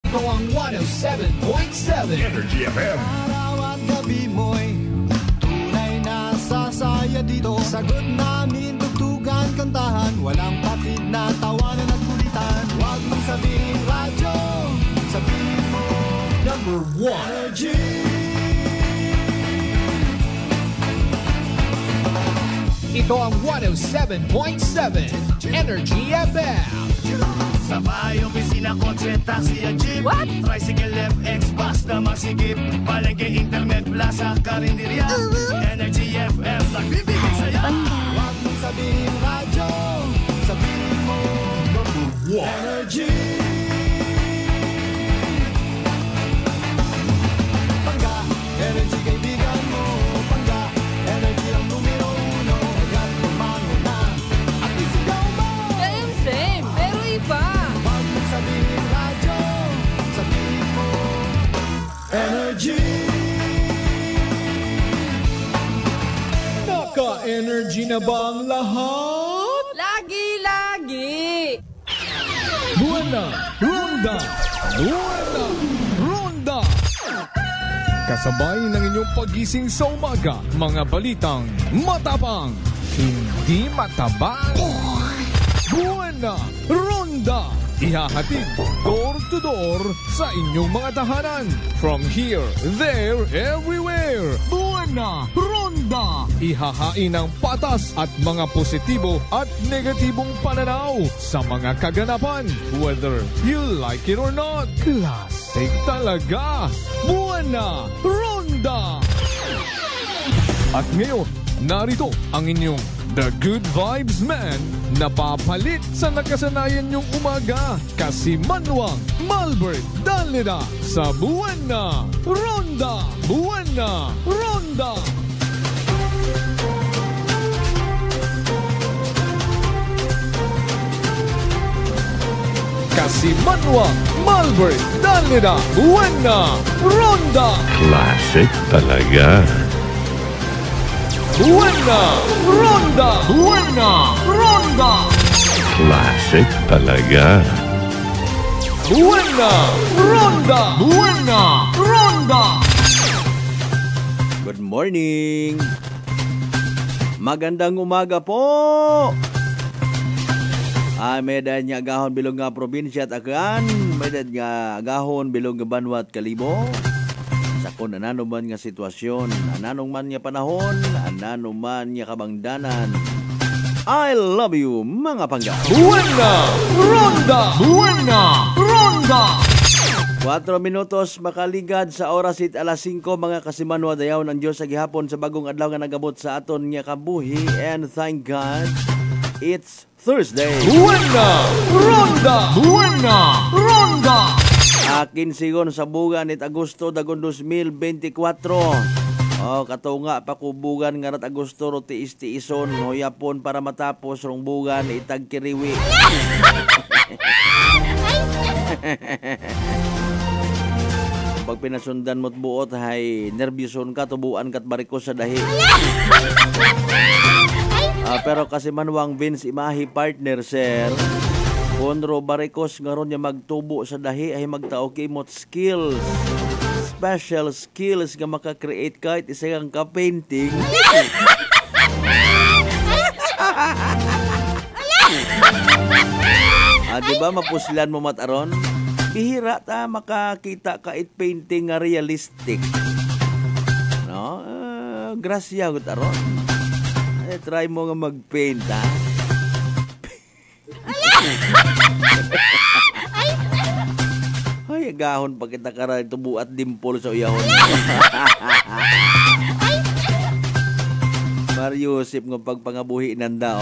Ito ang 107.7 Energy FM. Araw at gabi mo'y tunay na sasaya dito. Sagot namin, tugtugan, kantahan, walang patid na tawanan at kulitan. Huwag mong sabihin radyo, sabihin mo Number 1 Energy. Ito ang 107.7 Energy FM. Sa bahay, opisina, kotse, taxi at jeep. What? Tricycle, FX, bus na masigip. Palengke, internet, plaza, karinderya. Energy FM, nagbibigay sa'yo. Huwag mong sabihin radyo, sabihin mo Number 1 Energy. Pangga, energy kaibigan mo. Pangga, energy ang numero uno. Agad lumango na at isigaw mo. Same, pero iba. Huwag mong sabihin radyo, sabihin mo Energy. Naka-energy na ba ang lahat? Lagi-lagi. Buwana Ronda! Buwana Ronda! Kasabay ng inyong pagising sa umaga, mga balitang matapang, hindi matabang. Buwana Ronda! Ihahatid door to door sa inyong mga tahanan. From here, there, everywhere. Buwana Ronda! Ihahain ang patas at mga positibo at negatibong pananaw sa mga kaganapan. Whether you like it or not, classic talaga. Buwana Ronda! At ngayon, narito ang inyong The Good Vibes Man na papalit sa nakasanayan niyong umaga. Kasi Manuang Malbert Dalida sa Buwana Ronda! Buwana Ronda! Kasi Manuang Malbert Dalida Buwana Ronda! Classic talaga. Buwana Ronda! Buwana Ronda! Classic talaga. Buwana Ronda! Buwana Ronda! Good morning! Magandang umaga po! Medan nga agahon bilog nga probinsya at akan, medan nga agahon bilog nga banwat kalibo. Sa kung ananuman nga sitwasyon, ananuman nga panahon, ananuman nga kabangdanan. I love you, mga pangga. Buwana Ronda! Buwana Ronda! 4 minutos makaligad sa oras it alas 5 mga kasimanwa dayaw ng Diyos sa gihapon sa bagong adlaw nga nagabot sa aton nga kabuhi, and thank God it's Thursday. Buwana Ronda! Buwana Ronda! Akin sigon sa bugan it Agosto dagon 2024. Katunga pakubugan nga rat Agosto ro tiis-tiison hoyapon para matapos rong bugan itag kiriwi. Pag pinasundan mo't buot hay nerbyuson ka, tubuan ka't barikos sa dahi. Pero kasi Manuang Vince imahi partner sir, Konro barikos nga ron niya magtubo sa dahi ay magtao kimot skills. Special skills nga maka-create kahit isa kang ka-painting. Diba mapuslan mo mataron? Bihira ta makakita kahit painting nga realistic. No? Grasya ko taron. Try mo nga mag-paint ha. Ay, agahon pa kita karay tubo at dimple sa uyahon. Mariusip ng pagpangabuhi nanda,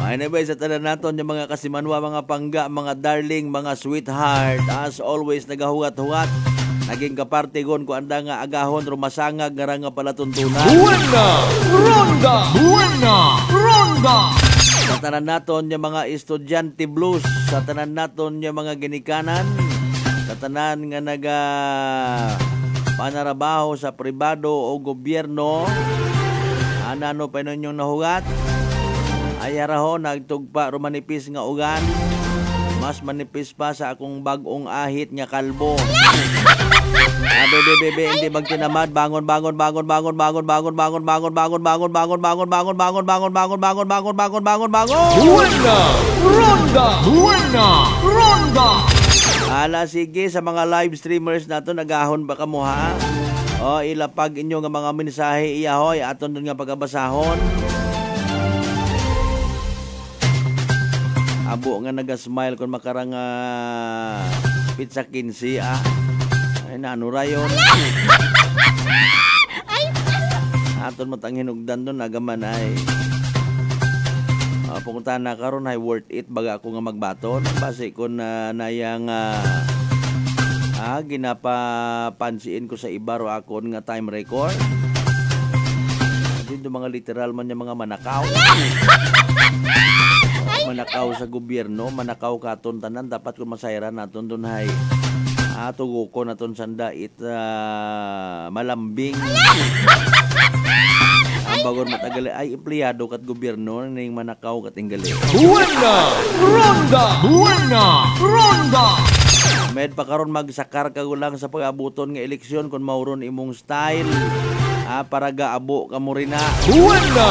Anyway, sa tanan naton yung mga kasimanwa, mga pangga, mga darling, mga sweetheart, as always, nagahugat-hugat. Naging kapartigon ko anda nga agahon, rumasangag, nga palatuntunan. Buwana Ronda! Buwana Ronda! Sa tanan naton yung mga estudyante blues, sa tanan naton yung mga ginikanan, sa tanan nga naga panarabaho sa pribado o gobyerno, anano pa ninyong nahugat, ayaraho nagtugpa rumanipis nga ugan, Mas manipis pa sa akong bagong ahit nga kalbo. Bebe, hindi magtinamad. Bangon. Ronda. Ala, sige, sa mga live streamers nato, nagahon ba kamo ha? O, ilapag inyo nga mga mensahe iyahoy, aton dun nga pagabasahon. Abo nga naga-smile kung makarang pizza 15 ah. Ay, nanura yun. Aton matang hinugdan dun, nagaman ay. Pumuntahan na karon ay worth it baga ako nga magbaton. Base ko na nayang ginapapansiin ko sa iba ro akon nga time record. Dito mga literal man yung mga manakaw. Manakaw sa gobyerno, manakaw katon tanan, dapat ko masayran naton dun hay. Tugo ko naton sanda malambing. Ang bagon matagali ay empleyado kat gobyerno ning manakaw kat inggali. Ronda. Med pa karon magsakar ka gulang sa pag-abuton nga eleksyon kung mauron imong style. Para gaabo ka mo rin na. Ronda.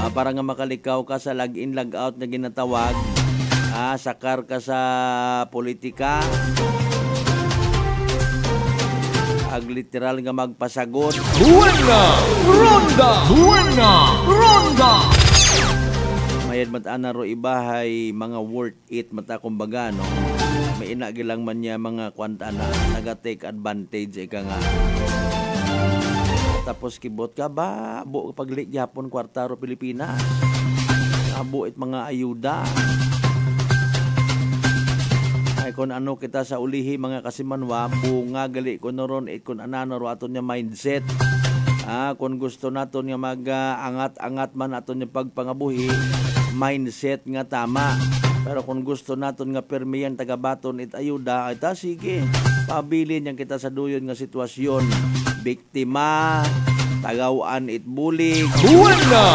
Para nga makalikaw ka sa log-in, log-out na ginatawag. Sakar ka sa politika. Ag literal nga magpasagot. Ronda. Mayad matana ro ibahay mga worth it mata kumbaga no. May inagilang man niya mga kwanta na naga-take advantage ika nga. Tapos kibot ka ba bu paglit Japon kwarta ro Pilipinas. Buit mga ayuda. Ay kung ano kita sa ulihi mga kasimanwa, bunga gali ko noron kung anano ro aton niya mindset. Kung gusto naton nga mag-angat-angat man aton yung pagpangabuhi, mindset nga tama. Pero kung gusto naton nga permiyan tagabaton it ayuda, ay ta sige, pabilin yang kita sa duyon nga sitwasyon. Biktima, tagawan it bulig. Ronda.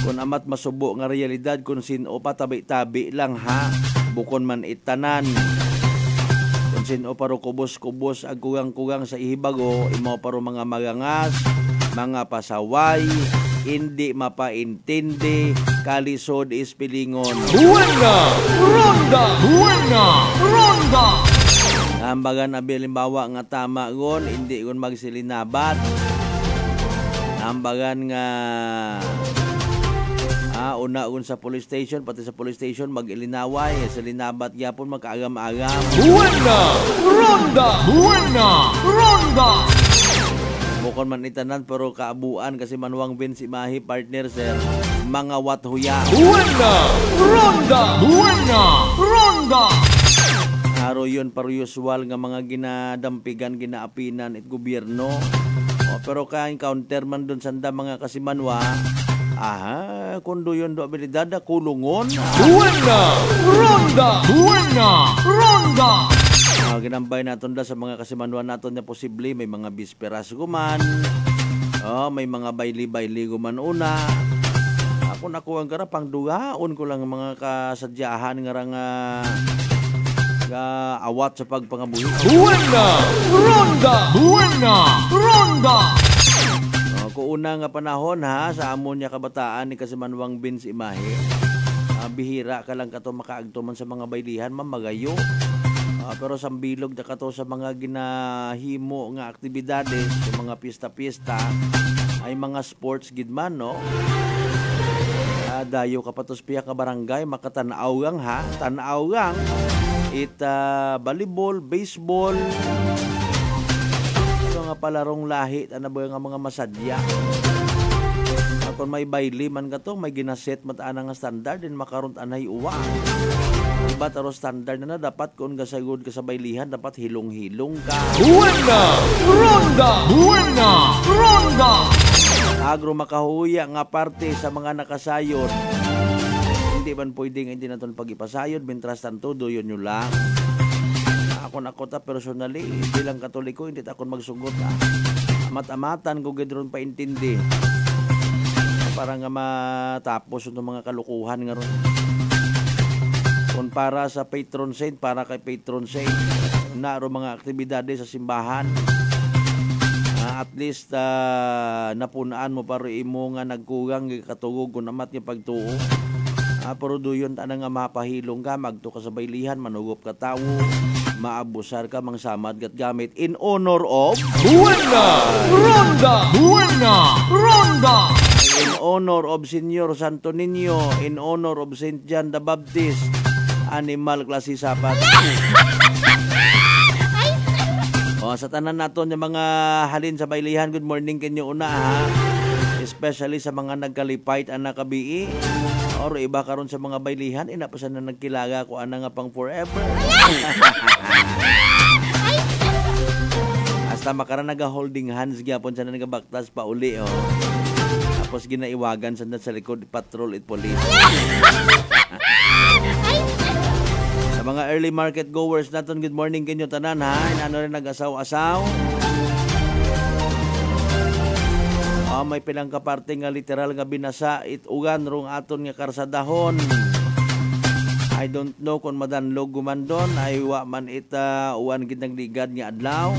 Kung amat masubo nga realidad kung sino pa tabi-tabi lang ha, bukon man itanan. Kung sino paro kubos-kubos ag kugang-kugang sa ihibago, imo paro mga magangas, mga pasaway, hindi mapaintindi, kalisod ispilingon. Ronda. Ambagan abilimbawa nga tama gon, hindi gon magsilinabat. Ambagan nga una gon sa police station, pati sa police station mag-ilinaway, sa linabat gyapon magkaagam-agam. Ronda. Bukon man itanan pero kaabuan kasi manuwang Vince Imahi partner sir, mga wathuya. Ronda. Haro yun paro usual nga mga ginadampigan, ginaapinan it gobyerno. Pero ka-encounter man dun sanda mga kasimanwa, kundo yun do abilidad na kulungon. Ronda. Ginambay naton da sa mga kasimanwa naton na posible may mga bisperas guman. May mga bayli-bayli guman una. Ako nakuha ang karapang dugaon ko lang mga kasadyahan nga awat sa pagpangabuhi. Ronda. Kuuna nga panahon ha sa amon niya kabataan ni Kasimanwang Vince Imahi. Bihira ka lang kato makaagto man sa mga baylihan mamagayo. Pero sambilog na kato sa mga ginahimo nga aktibidades, sa mga pista-pista ay mga sports gidman no. Dayo kapatos piya ka barangay makatanaw ha, tanaw gang volleyball, baseball, nga palarong lahi ana ba nga mga masadya. Kung may bayli man ka to, may ginaset mataan nga standard din makaron anay uwa. Iba taro standard na dapat kung gasagod ka sa baylihan dapat hilong-hilong ka. Ronda. Agro makahuya nga parte sa mga nakasayod. Hindi man pwedeng hindi naton pag-ipasayod bintras tanto doyon nyo lang. Ako ta personally bilang Katoliko hindi ta akon magsugot. Amat-amatan ko gidron paintindi. para nga matapos itong mga kalukuhan nga ron. Kung para sa patron saint, para kay patron saint, naro mga aktibidades sa simbahan. At least napunaan mo para imo nga nagkugang katugog kung amat nga pagtuo. Pero doon tanang nga mapahilong ka, magto ka sa baylihan, manugop ka tawo, maabusar ka, mangsamad kat gamit in honor of Buena Ronda! Buena Ronda! in honor of Senyor Santo Niño, in honor of Saint John the Baptist, animal klase sapat. Sa tanan naton yung mga halin sa baylihan, good morning kanyo una ha. Especially sa mga nagkalipait ang nakabii or iba karon sa mga baylihan, inapasan na nagkilaga ko ana nga pang forever. Hasta makaran naga-holding hands gyapon sa nagabaktas pa uli oh. Tapos ginaiwagan sa likod patrol at police. Sa mga early market goers naton, good morning kanyo tanan ha. Ano rin nag-asaw-asaw. May pilang kaparte nga literal nga binasa itugan rong aton nga karsadahon. I don't know kung madanlog gumandon ay wa man ita uwan gid ligad nga adlaw.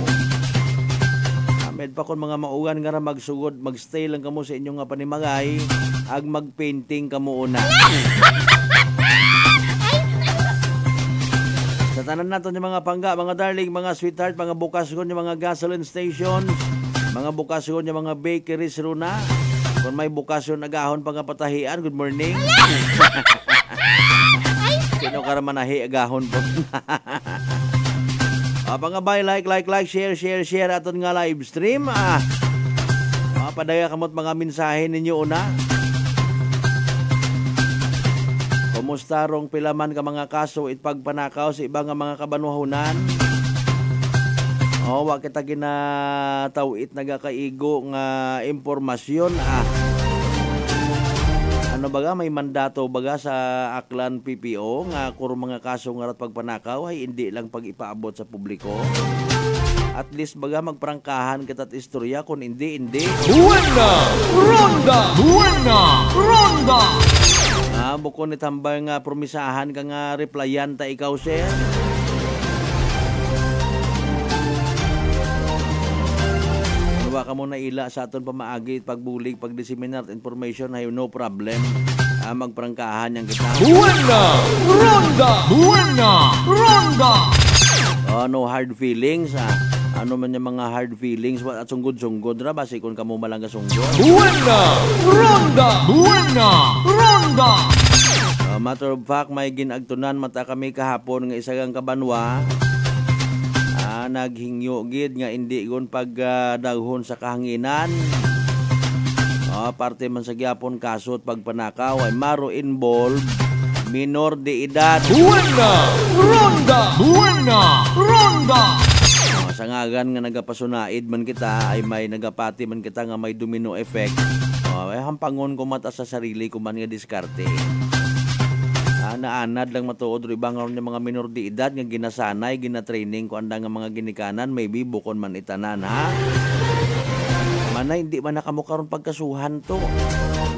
Med pa kon mga maugan nga ra magsugod, magstay lang kamo sa inyong nga panimagay, ag magpainting kamo una. Sa tanan naton yung mga pangga, mga darling, mga sweetheart, mga bukasgon yung mga gasoline stations, mga bukasyon yung mga bakeries runa. Kung may bukasyon agahon pang patahian, good morning. Sino ka raman nahi agahon po. Pangabay, like, share aton nga live stream. Padaya kamot mga mensahe ninyo una. Kumusta rong pilaman ka mga kaso itpagpanakaw sa ibang mga kabanwahunan? Wa kita ginatawit nagakaigo nga impormasyon. Ano baga may mandato baga sa Aklan PPO nga kung mga kaso nga rat pagpanakaw ay hindi lang pag-ipaabot sa publiko. At least baga magprangkahan kita't istorya, kung hindi. Buena Ronda! Buena Ronda! Bukod ni tambay nga promisahan ka nga replyan ta ikaw sir. Ka mo na ila sa aton pamaagi pagbulig pagdiseminar information ay no problem. Magprangkahan yang kita. Buena Ronda! Buena Ronda! No hard feelings. Ano man yung mga hard feelings at sunggod-sunggod ra basi kung kamo malangga sunggod. Buena Ronda! Buena Ronda! Matter of fact, may ginagtunan mata kami kahapon nga isagang kabanwa. Naghingyo gid nga hindi gon pagdaghon sa kahanginan. Parte man sa gyapon kaso at pagpanakaw ay maro involved minor de edad. Buena Ronda! Buena Ronda! Sa ngagan nga nagapasunaid man kita ay may nagapati man kita nga may domino effect. Ay hampangon ko mata sa sarili ko man nga diskarte. Naanad lang matuod ibang nga mga minor de edad nga ginasanay, ginatraining ko anda nga mga ginikanan, maybe bukon man itanan ha. Manay hindi man nakamo karon pagkasuhan to.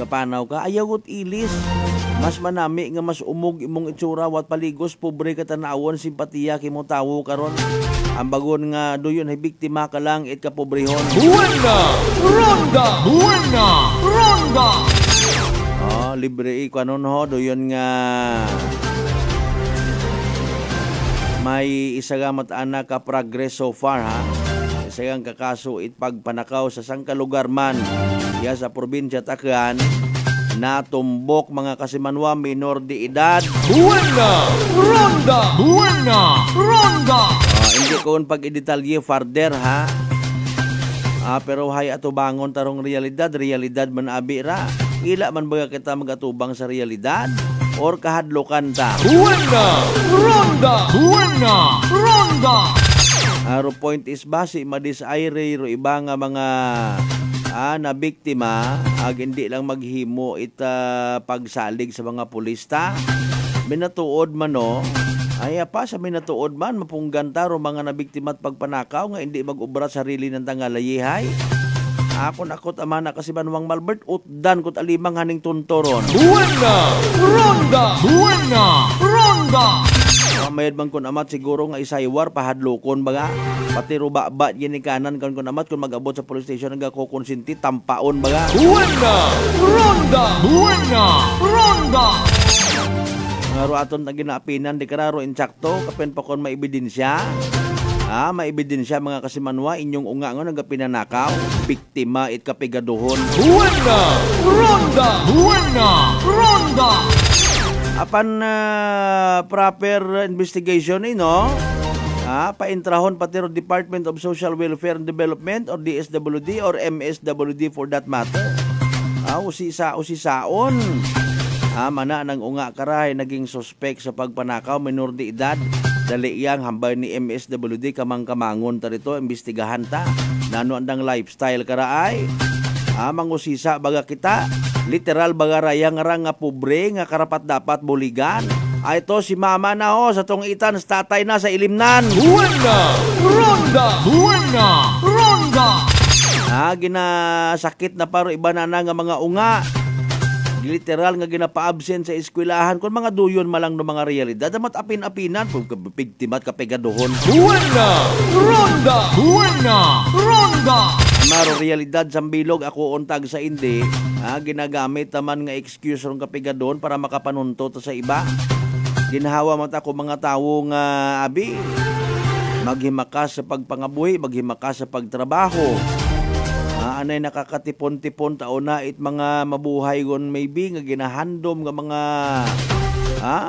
Gapanaw ka ayawot ilis. Mas manami nga mas umog imong itsura wat paligos pobre ka tanawon simpatiya kimo tawo karon. Ang bagon nga doyon ay biktima ka lang it ka pobrehon. Buena Ronda! Buena Ronda! Libre kanon ho doyon nga may isagamot anak ka progress so far ha. Isagang kakaso itpagpanakaw sa sangka lugar man ya sa probinsya Tacloban, natumbok mga kasimanwa minor de edad. Buena Ronda! Buena Ronda! Hindi ko pag-idetalye further ha. Pero hay ato bangon tarong realidad man abira. Ila man baga kita magatubang sa realidad or kahadlokan ta. Buena Ronda! Buena Ronda! Aro point is basi madisayre ro iba nga mga na biktima hindi lang maghimo ita pagsalig sa mga pulista. Minatuod man no. Ay pa sa minatuod man mapungganta ro mga nabiktima at pagpanakaw nga hindi mag-ubra sarili ng tangalayihay. Akon amana kasi Banwang Malbert utdan kot alimang haning tuntoron. Buena! Ronda! Buena! Ronda! Mayad bang kun amat siguro nga isaywar pahadlokon baga. Pati ruba-ba yun kanan kan kun amat kun mag-abot sa police station nga kukonsinti tampaon baga. Buena! Ronda! Buena! Ronda! Ngaro aton na ginaapinan di kararo insakto kapen pa kon maebidensya. Maebidensya mga kasimanwa inyong unga nga nagapinanakaw, biktima it kapigaduhon. Buena! Ronda! Buena! Ronda! Apan proper investigation no? Paintrahon pati ro Department of Social Welfare and Development or DSWD or MSWD for that matter. Usisaon. Mana nang unga karay naging suspect sa pagpanakaw minor de edad. Dali iyang hambay ni MSWD kamang-kamangon tarito imbestigahan ta. Nano andang lifestyle karaay. Mangusisa baga kita. Literal baga rayang nga pobre nga karapat dapat buligan. Ito si mama na sa tong itan sa tatay na sa ilimnan. Buena! Ronda! Buena! Ronda! Ginasakit na paro iba na nga mga unga. Literal nga ginapa-absent sa eskwelahan kung mga duyon malang no mga realidad damat apin-apinan kung biktimat kapegadohon. Buena! Ronda! Buena! Ronda! Maro realidad sa bilog ako untag sa indi, ginagamit naman nga excuse rong kapegadon para makapanuntot sa iba. Ginhawa man ako mga tawo nga abi maghimakas sa pagpangabuhi, maghimakas sa pagtrabaho. Anay nakakatipon-tipon taon na it mga mabuhay gon maybe nga ginahandom nga mga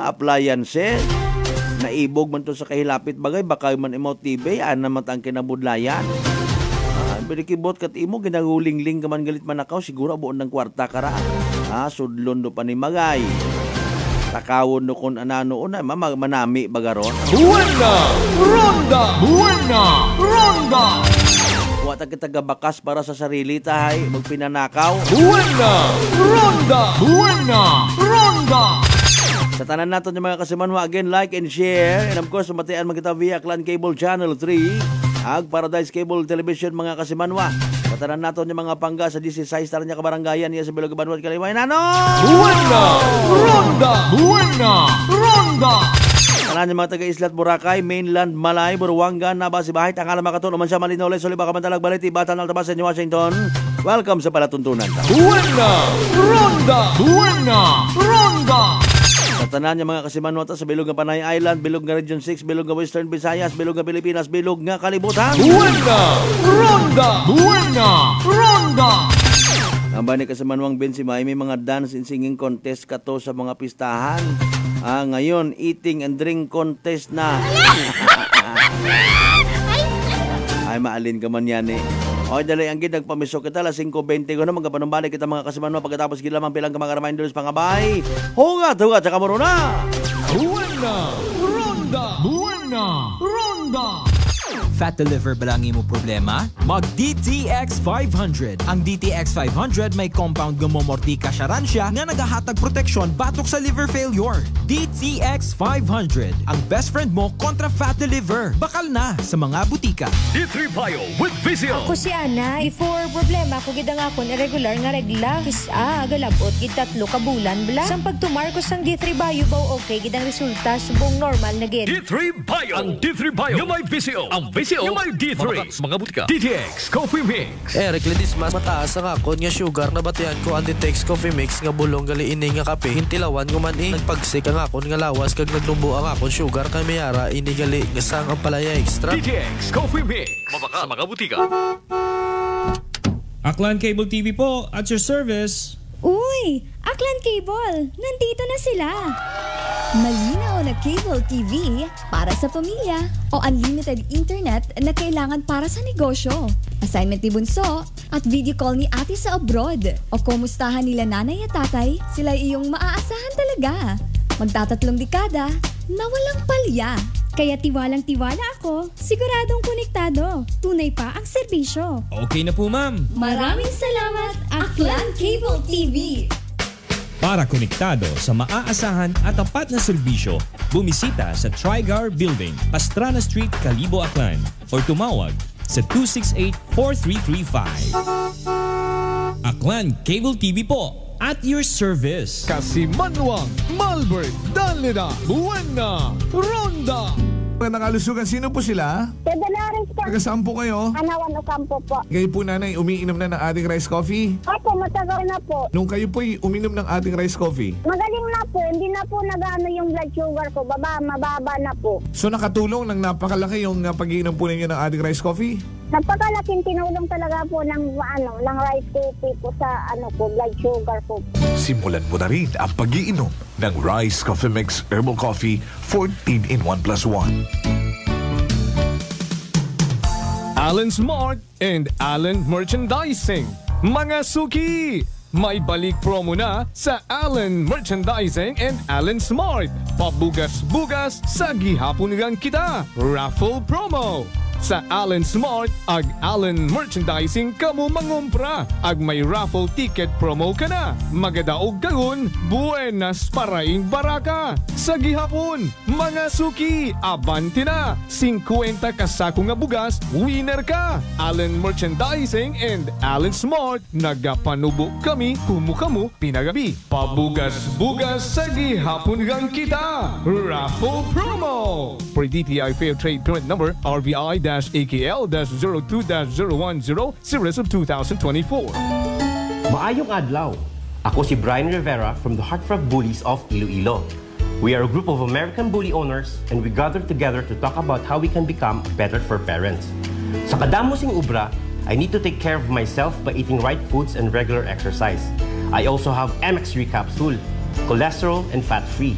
appliances naibog man to sa kahilapit bagay baka man imo TV naman ang kinabudlayan. Bilikibot kat imo ginaguling-ling gaman galit manakaw siguro buon ng kwarta kara. Sudlon do pa ni magay. Takawon no kon anano una manami bagaron. Buena! Ronda! Buena! Ronda! Wata kita gabakas para sa sarili tahay magpinanakaw. Buena! Ronda! Buena! Ronda! Sa tanan naton yung mga kasimanwa, again, like and share. And of course, sumatian magkita via Clan Cable Channel 3, Ag Paradise Cable Television mga kasimanwa. Sa tanan naton yung mga pangga sa 16 taran niya kabaranggayan niya sa Bilog Banwat Kaliway. Ano? Buena! Ronda! Buena! Ronda! Tanan yung mga taga-Islat Boracay, Mainland, Malay, Buruanga, Naba, Sibahay, Tangala, Makaton, Umansya, Malinoles, Soliba, Kamantalag, Baliti, Batan, Altabasan, Washington. Welcome sa Palatuntunan. Buena! Ronda! Buena! Ronda! Sa tanan yung mga kasimanota sa Bilog ng Panay Island, Bilog ng Region 6, Bilog ng Western Visayas, Bilog ng Pilipinas, Bilog ng Kalibutan. Buena! Ronda! Buena! Ronda! Ang bani kasimanwang Bensimay, may mga dance and singing contest kato sa mga pistahan. Ngayon, eating and drink contest na. Ay, maalin ka man yan eh. Okay, dali ang gid nagpamiso kita alas 5:20 ko na magkapanumbalik kita mga kasimanwa pagkatapos gila man pilang ka mga reminders pangabay. Hugat sa kamuro na. Buena! Ronda! Buena! Ronda! Fat to liver ba lang imo problema? Mag DTX 500. Ang DTX 500 may compound nga momortika siya nga nagahatag proteksyon batok sa liver failure. DTX 500. Ang best friend mo kontra fat to liver. Bakal na sa mga butika. D3 Bio with Vizio. Ako si Ana. Before problema ko gid ang akon irregular nga regla. Kisa galabot gid 3 ka bulan bla. Sang pagtumar ko sang D3 Bio baw okay gid ang resulta subong normal na gid. D3 Bio. Ang D3 Bio. Yung may Vizio. Ang Vizio. Yung may D3. Mga butika. DTX Coffee Mix. Eric Ledis mas mataas ang akon nga sugar na batian ko ang DTX Coffee Mix nga bulong gali ini nga kape. Hintilawan ko man nagpagsik ang akon nga lawas kag naglumbo ang akon sugar kay mayara ini gali nga sang ang palaya extra. DTX Coffee Mix. Mabaka sa mga butika. Aklan Cable TV po, at your service. Uy! Aklan Cable! Nandito na sila! Malinaw na cable TV para sa pamilya o unlimited internet na kailangan para sa negosyo. Assignment ni Bunso at video call ni ate sa abroad. O kumustahan nila nanay at tatay, sila iyong maaasahan talaga. Magtatatlong dekada na walang palya. Kaya tiwalang-tiwala ako, siguradong konektado. Tunay pa ang serbisyo. Okay na po, ma'am. Maraming salamat, Aklan Cable TV! Para konektado sa maaasahan at tapat na serbisyo, bumisita sa Trigar Building, Pastrana Street, Kalibo, Aklan, or tumawag sa 268-4335. Aklan Cable TV po. At your service. Kasimanwang, Malbert, Danlida, Buena, Ronda. Magandang kalusugan. Sino po sila? Kadalaris po. Taga saan po kayo? Anawan Ocampo po. Kayo po, nanay, umiinom na ng ating rice coffee? Opo, matagal na po. Nung kayo po'y uminom ng ating rice coffee? Magaling na po. Hindi na po nag-ano yung blood sugar ko. Mababa na po. So nakatulong ng napakalaki yung pag-iinom po ninyo ng ating rice coffee? Napakalaking tinulong talaga po ng rice coffee po sa blood sugar po. Simulan mo na rin ang pag-iinom ng Rice Coffee Mix Herbal Coffee 14 in 1 plus 1. Allen Smart and Allen Merchandising. Mga suki! May balik promo na sa Allen Merchandising and Allen Smart. Pabugas-bugas sa gihapon lang kita. Raffle promo. Sa Allen Smart ag Allen Merchandising kamo mangumpra ag may raffle ticket promo ka na. Magadaog karon, buenas paraing baraka. Sa gihapon, mga suki, abanti na. 50 kasako nga bugas, winner ka. Allen Merchandising and Allen Smart, nagapanubo kami kumukamu pinagabi. Pabugas-bugas sa gihapon gang kita. Raffle promo. For DTI Fair Trade Permit Number RBI-AKL-02-0110 Series of 2024. Maayong adlaw. Ako si Brian Rivera from the Heartfrog Bullies of Iloilo. We are a group of American bully owners and we gathered together to talk about how we can become better for parents. Sa kadamosing ubra, I need to take care of myself by eating right foods and regular exercise. I also have MX3 capsule, cholesterol and fat-free.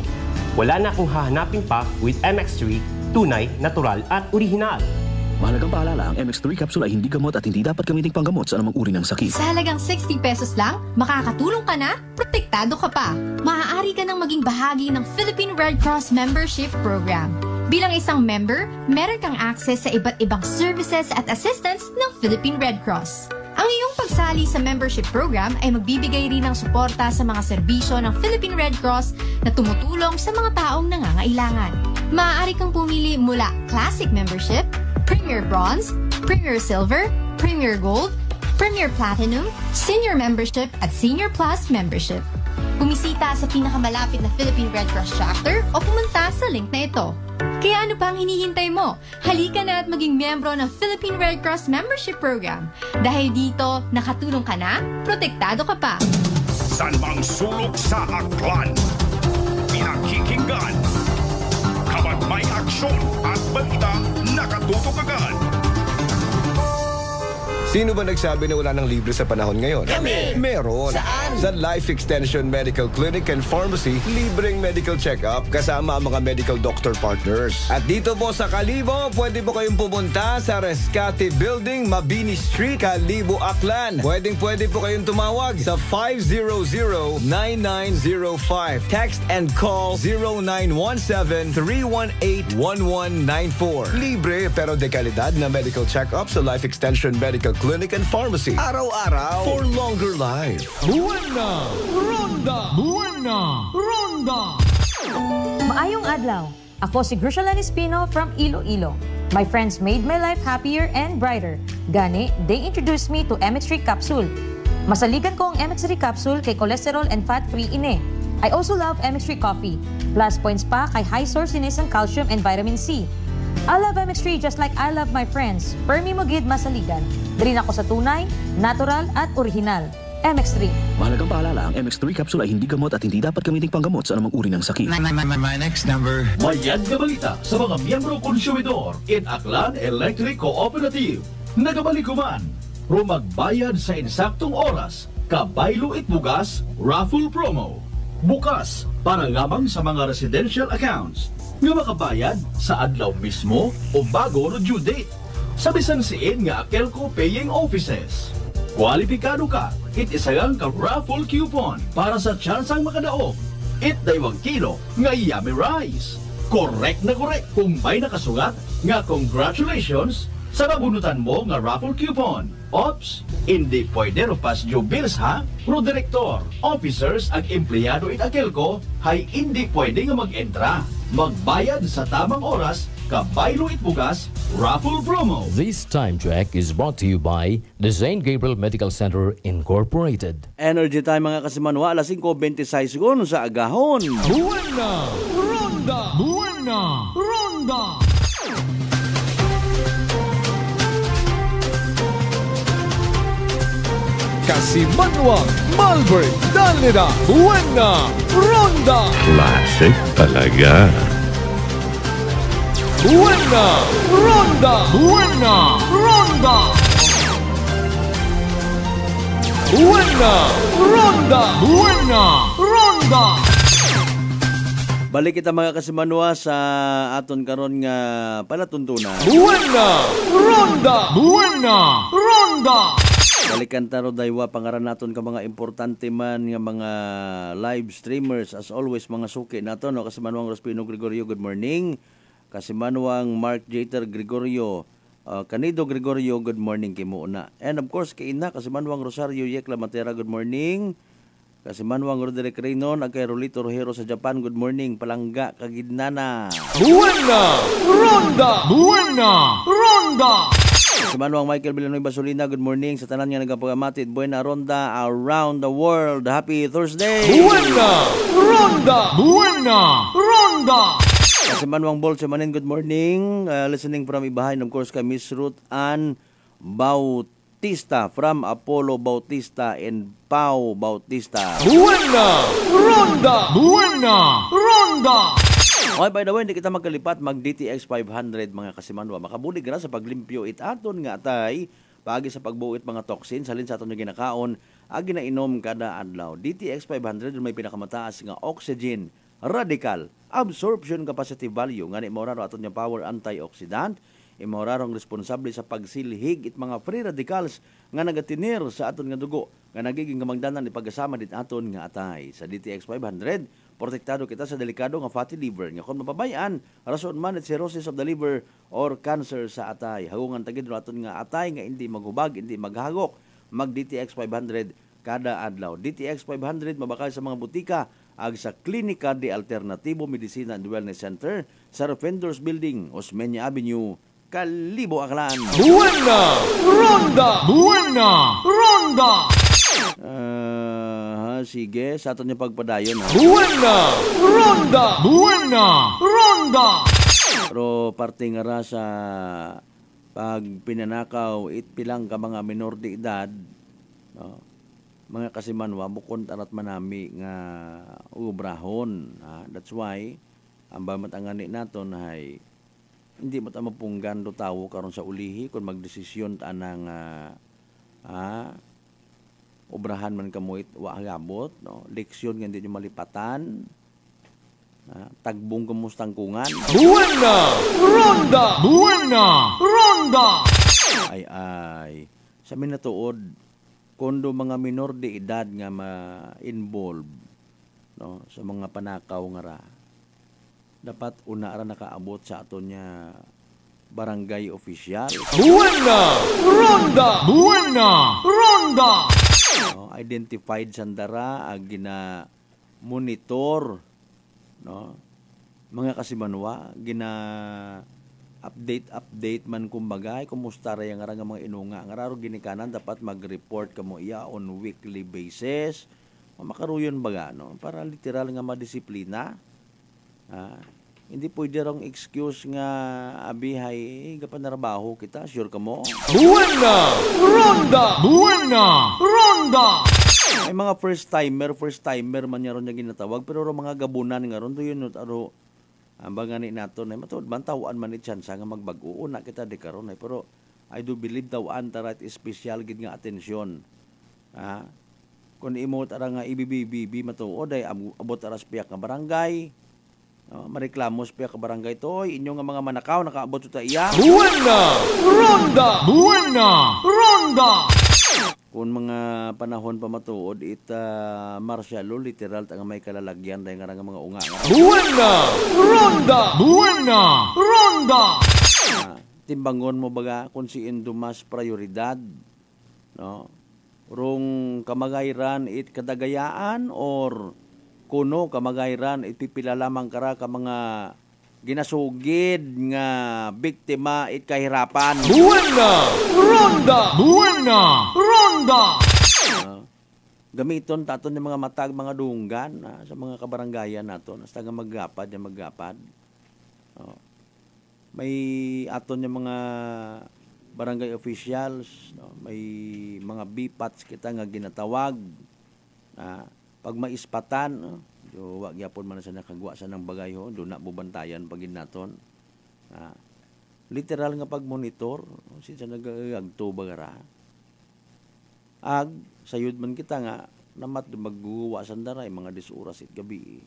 Wala na akong hahanapin pa with MX3, tunay, natural at orihinal. Mahalagang paalala, ang MX3 capsule ay hindi gamot at hindi dapat gamiting panggamot sa anumang uri ng sakit. Sa halagang 60 pesos lang, makakatulong ka na, protektado ka pa. Maaari ka nang maging bahagi ng Philippine Red Cross Membership Program. Bilang isang member, meron kang access sa iba't ibang services at assistance ng Philippine Red Cross. Ang iyong pagsali sa membership program ay magbibigay rin ng suporta sa mga serbisyo ng Philippine Red Cross na tumutulong sa mga taong nangangailangan. Maaari kang pumili mula Classic Membership, Premier Bronze, Premier Silver, Premier Gold, Premier Platinum, Senior Membership at Senior Plus Membership. Bumisita sa pinakamalapit na Philippine Red Cross Chapter o pumunta sa link na ito. Kaya ano pa ang hinihintay mo? Halika na at maging miyembro ng Philippine Red Cross Membership Program. Dahil dito, nakatulong ka na, protektado ka pa. San bang sulok sa Aklan? Pinakikinggan. Kapag may aksyon at balita, nakatutok agad. Sino ba nagsabi na wala ng libre sa panahon ngayon? Kami! Meron! Saan? Sa Life Extension Medical Clinic and Pharmacy, libreng medical check-up kasama ang mga medical doctor partners. At dito po sa Kalibo, pwede po kayong pumunta sa Rescate Building, Mabini Street, Kalibo, Aklan. Pwede po kayong tumawag sa 500-9905. Text and call 0917-318-1194. Libre pero de kalidad na medical check-up sa Life Extension Medical Clinic and Pharmacy. Araw-araw for longer life. Buena, Ronda, Buena, Ronda. Maayong adlaw. Ako si Grishalan Espino from Iloilo. My friends made my life happier and brighter. Gani, they introduced me to MX3 capsule. Masaligan ko ang MX3 capsule kay cholesterol and fat-free ine. I also love MX3 coffee. Plus points pa kay high source inis ang calcium and vitamin C. I love MX3 just like I love my friends. Permi mo gid masaligan. Diri ako sa tunay, natural at original. MX3. Mahalagang paalala, ang MX3 capsule ay hindi gamot at hindi dapat gamiting panggamot sa anumang uri ng sakit. My next number. Mayad na balita sa mga miyembro konsumidor in Aklan Electric Cooperative. Nagabalikuman, magbayad sa insaktong oras, kabaylo itbugas, raffle promo. Bukas para lamang sa mga residential accounts nga makabayad sa adlaw mismo o bago no due date sa bisan siin nga Akelco paying offices. Kwalipikado ka, itisagang ka raffle coupon para sa tsansang makadaog. Daywang kilo nga yummy rice. Correct na correct kung may nakasugat nga congratulations sa nabunutan mo nga raffle coupon. Ops, hindi pwede rupas Joe Bills ha? Pro direktor, officers ag empleyado it Akelco hay hindi pwede nga mag-entra. Magbayad sa tamang oras, kabaylo it bugas, raffle promo. This time check is brought to you by the St. Gabriel Medical Center Incorporated. Energy time mga kasimanwa, alas 5:26 sa agahon. Buena Ronda! Buena Ronda! Kasimanwang Malbert Dalera Buena Ronda! Classic talaga. Buena Ronda! Buena Ronda! Buena Ronda! Buena Ronda! Balik kita mga kasimanwa sa aton karon nga palatuntunan. Buena Ronda! Buena Ronda! Balikan taro daywa pangaran naton ka mga importante man nga mga live streamers, as always mga suki naton no. Kasimanwang Rospino Gregorio, good morning. Kasimanwang Mark Jeter Gregorio, Canido Gregorio, good morning kay Muna. And of course kay ina Kasimanwang Rosario Yekla Matera, good morning. Kasimanwang Roderick Reynon ag kay Rolito Rojero sa Japan, good morning. Palangga Kagidnana. Buena Ronda! Buena Ronda! Kasimanwang Michael Villanueva Solina, good morning sa tanan nga nagapagamati. Buena Ronda around the world. Happy Thursday. Buena Ronda! Buena Ronda! Kasimanwang Bolse Manin, good morning. Listening from Ibahay, of course, kay Miss Ruth Ann Bautista from Apollo Bautista and Pau Bautista. Buena Ronda! Buena Ronda! Okay, by the way, hindi kita magkalipat, mag-DTX 500 mga kasimanwa. Makabulig na sa paglimpyo aton nga atay, pagi sa pagbuit mga toxins, halin sa aton yung ginakaon, agi na inom kada adlaw. DTX 500 may pinakamataas nga oxygen, radical, absorption capacity value, nga ni mauraro aton yung power antioxidant, imorarong responsable sa pagsilhig it mga free radicals nga nagatinir sa aton nga dugo, nga nagiging kamangdanan ni pagkasama dit aton nga atay. Sa DTX 500, protektado kita sa delikado nga fatty liver nga kung mapabayaan rason man at cirrhosis of the liver or cancer sa atay. Hagungan tagid aton nga atay nga hindi maghubag, hindi maghagok. Mag DTX 500 kada adlaw. DTX 500 mabakal sa mga butika ag sa Klinika de Alternativo Medicina and Wellness Center sa Defenders Building, Osmeña Avenue, Kalibo, Aklan. Buena Ronda! Buena Ronda! Sige, sa aton yung pagpadayon. Buena Ronda! Buena Ronda! Pero parte nga ra sa pag pinanakaw pilang ka mga minor de edad, no? Mga kasimanwa, bukod arat manami nga ubrahon. That's why, ang bamatangani naton ay hindi mo tama punggan do tawo karon sa ulihi kung magdesisyon tanang obrahan man kamoit wa agabot, no? Leksyon nga hindi nyo malipatan, tagbong kamustangkungan. Buena Ronda! Buena Ronda! Ay sa minatuod kundo mga minor de edad nga ma-involve, no, sa mga panakaw nga ra, dapat una ra nakaabot sa aton nya barangay official. Buena Ronda! Buena Ronda! No, identified sandara ag gina monitor, no, mga kasimanwa gina update man kumbaga kumusta ra yang nga mga inunga nga raro ginikanan dapat mag-report kamo iya on weekly basis makaruyon baga, no, para literal nga madisiplina. Hindi pwede rong excuse nga abihay gapanarabaho kita, sure ka mo. Buena Ronda! Buena Ronda! May mga first timer man niya ron niya ginatawag, pero mga gabunan nga ron, doon yun, aro, ang bagani nato na, matawad man, tawaan man ni chance nga magbago, una kita di karon, pero I do believe tawaan tarat special gid nga atensyon. Kung imot ara nga ibibibi matuod ay abot aras piyak nga barangay, mareklamos piyak ka barangay to, inyo nga mga manakaw nakaabot ta iya. Buena Ronda! Buena Ronda! Kung mga panahon pa matuod martialo literal nga may kalalagyan dahil nga mga unga. Buena Ronda! Buena Ronda! timbangon mo baga kung si Indumas prioridad, no? Rong kamagayran it kadagayaan or kuno kamagayran it pipila lamang kara ka mga ginasugid nga biktima it kahirapan. Buena Ronda! Buena Ronda! Gamiton taton yung mga matag, mga dunggan sa mga kabaranggayan nato. Hasta nga maggapad, yung maggapad. May aton yung mga barangay officials, no? May mga BPATs kita nga ginatawag. Pag maispatan, no? Wag yapon man sa nakagwa sa ng bagay ho, doon na bubantayan pagin naton. Literal nga pag-monitor, sinsa nag-agto bagara. Sayod man kita nga, namat magguwa sa daray, mga 10 oras it gabi.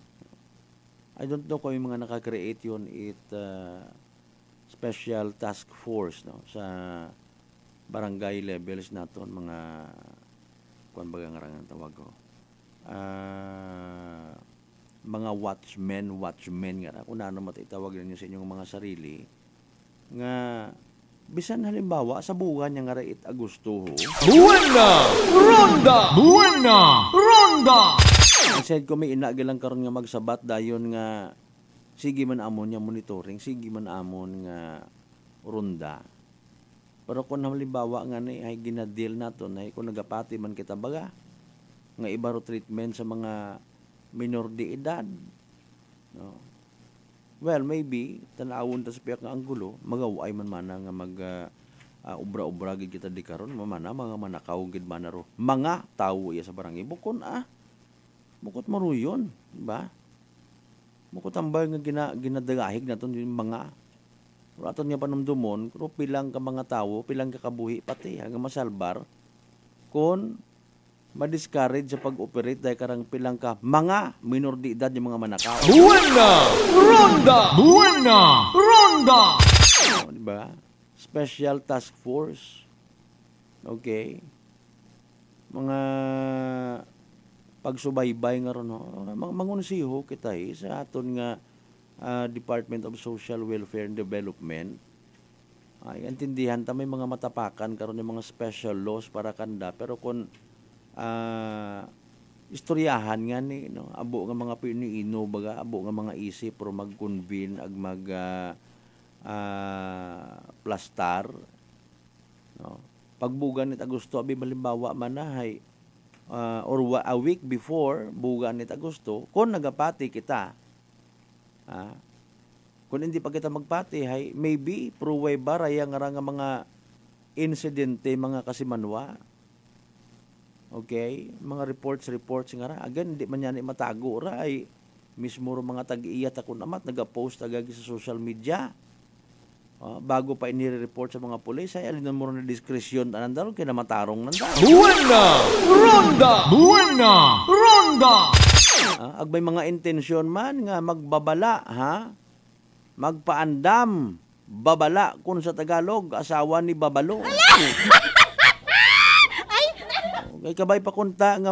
I don't know kung yung mga nakakreate yun, special task force, no, sa barangay levels naton, mga kuan baga ngarangan tawag ko. Mga watchmen nga, kung ano matitawag ninyo sa inyong mga sarili, nga bisan halimbawa sa buwan nga rait Agosto ho. Buena Ronda! Buena Ronda! Said ko may inagalang karon nga magsabat dayon nga sige man amon nga monitoring, sige man amon nga ronda. Pero kung halimbawa nga ni ay ginadil naton ay kung nagapati man kita baga nga ibaro treatment sa mga minor de edad. No. Well, maybe, tanawon ta sa piyak nga anggulo, magaway man mana nga ubra-ubra gid kita di karon, mamana mga manakaw gid mana ro. Mga tawo iya sa barangay bukon bukot maruyon, di ba? Bukot tambay nga ginadagahig naton yung mga aton nga panumdumon, pero pilang ka mga tawo, pilang ka kabuhi pati hanggang masalbar kon ma-discourage sa pag-operate dahil karang pilang ka mga minor de edad yung mga manakaw. Buena Ronda! Buena Ronda! Diba? Special task force. Okay. Mga pagsubaybay nga ron. Mangunsiho kita sa aton nga Department of Social Welfare and Development. Ay, intindihan ta may mga matapakan karon yung mga special laws para kanda. Pero kung istoryahan nga ni no, abo nga mga piniino baga abo nga mga isip pro mag-convene ag mag plastar no, pagbugan nit Agosto abi balimbawa man hay or a week before bugan nit Agosto kon nagapati kita kung hindi pa kita magpati hay maybe pruway baraya nga mga insidente mga kasimanwa. Okay, mga reports nga ra. Again, hindi man yan matago ra ay mismo mga tag-iyat ako namat nagapost agad sa social media. Bago pa inire-report sa mga pulis ay alin mo na diskresyon anandaro kay namatarong nandaro. Buena Ronda! Buena Ronda! Agbay mga intensyon man nga magbabala, magpaandam, babala kung sa Tagalog asawa ni babalo. Kay kabay pa kunta nga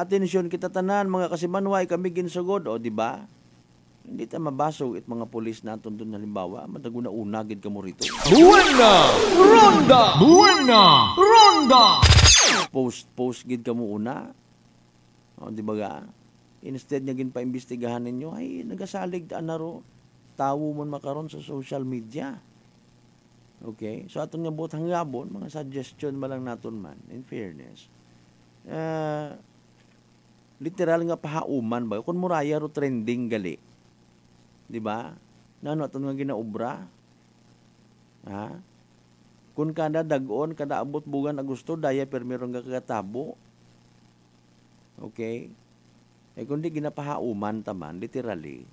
atensyon kita tanan mga kasimanway kami ginsugod di ba? Hindi ta mabasog it mga pulis naton doon halimbawa mataguna unagid kamo rito. Buena Ronda! Buena Ronda! Post gid kamo una. Di ba ga? Instead nga gin paimbestigahan ninyo ay nagasalig ta naro tawo man makaron sa social media. Okay? So, aton nga butang gabon, mga suggestion malang naton man, in fairness. Literal nga pahauman ba? Kung muraya ro trending gali. Diba? Nano aton nga ginaobra? Kung kada dagon, kada abot bugan Agosto, daya permirong nga kagatabo. Okay? Kung di ginapahauman taman, literally,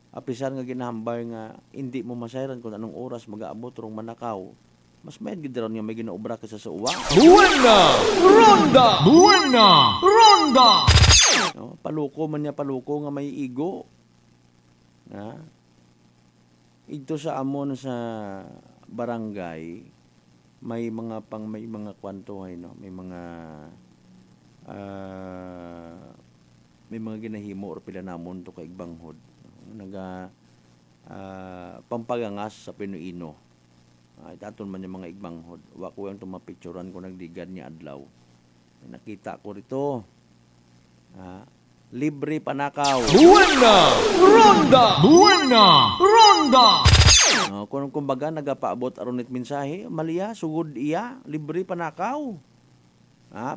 apisan nga ginahambay nga hindi mo masayran kung anong oras mag-aabot rong manakaw. Mas may gidaron nga may ginaobra kaysa sa uwa. Buena Ronda! Buena Ronda! No, paluko nga may igo. Ito sa amon sa barangay may mga kwanto no, may mga ginahimo or pila namon to kay banghod. pampagangas sa Pinoyino. Itaton man yung mga igmanghod. Wa ko yung tumapicturan ko nagdigad niya adlaw. Nakita ko rito. Libre panakaw. Buena! Ronda! Buena! Ronda! Kung kumbaga nagapaabot aron nit mensahe, maliya sugod iya, libre panakaw.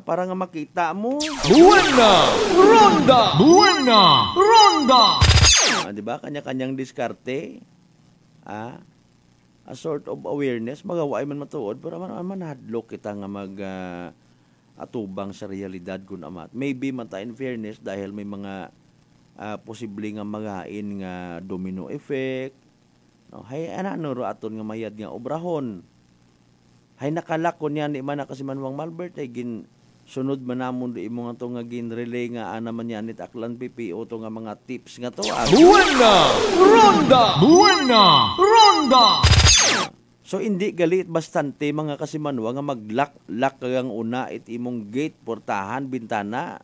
Para nga makita mo. Buena! Ronda! Buena! Ronda! Di ba? Kanya-kanyang diskarte. A sort of awareness, magawaay man matuod, pero manadlok kita nga atubang sa realidad kun amat. Maybe mata in fairness dahil may mga posible nga magain nga domino effect. No, hay ano ro aton nga mayad nga obrahon. Hay nakalak ko niya ni man kasi Manwang Malbert ay sunod man namon di mo nga to nga ginrelay nga naman yan nit Aklan PPO to nga mga tips nga to. Buena! Ronda! Buena! Ronda! So hindi galit bastante mga kasimanwa nga maglak-lak kang una it imong gate, portahan, bintana.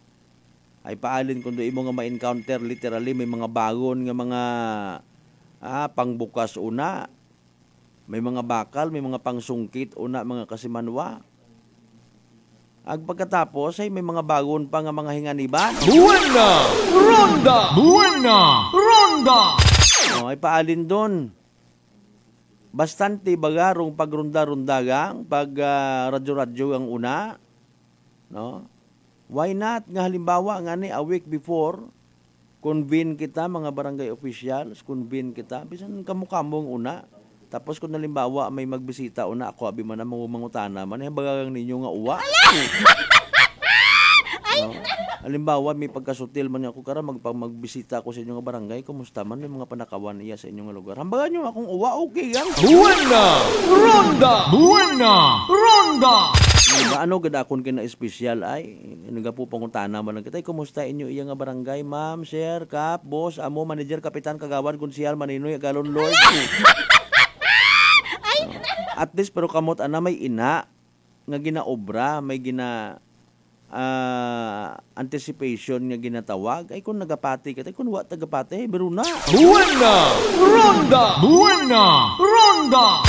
Ay paalin kundo imo nga ma-encounter literally may mga bagon nga mga pangbukas una. May mga bakal, may mga pangsungkit una mga kasimanwa. Ag pagkatapos ay may mga bagon pa nga mga hinganiban. Buena! Ronda! Buena! Ronda! Ay paalin doon. Bastante bagarong pagrunda-rundagang, pag radyo-radyo ang una, no? Why not? Nga halimbawa nga ni a week before, convene kita mga barangay officials, convene kita, bisan kamukambong una. Tapos kung halimbawa may magbisita una, ako abi man na mangutana man, bagang ninyo nga uwa. No? Halimbawa may pagkasutil man ako kara magbisita ko sa inyong barangay, kumusta man yung mga panakawan iya sa inyong lugar. Hambagan nyo akong uwa, okay yan. Buena! Ronda! Buena! Ronda! Ano gada akong kina-espesyal ay nagapo pangutana man lang kita, kumusta inyo iya nga barangay, ma'am, sir, kap, boss, amo, manager, kapitan, kagawan, konsihal, maninoy, galon, lord. At least pero kamot ana may ina nga ginaobra, may anticipation nga ginatawag ay kung nagapati ka, kung wa tagapati, biro na. Buena! Ronda! Buena! Ronda!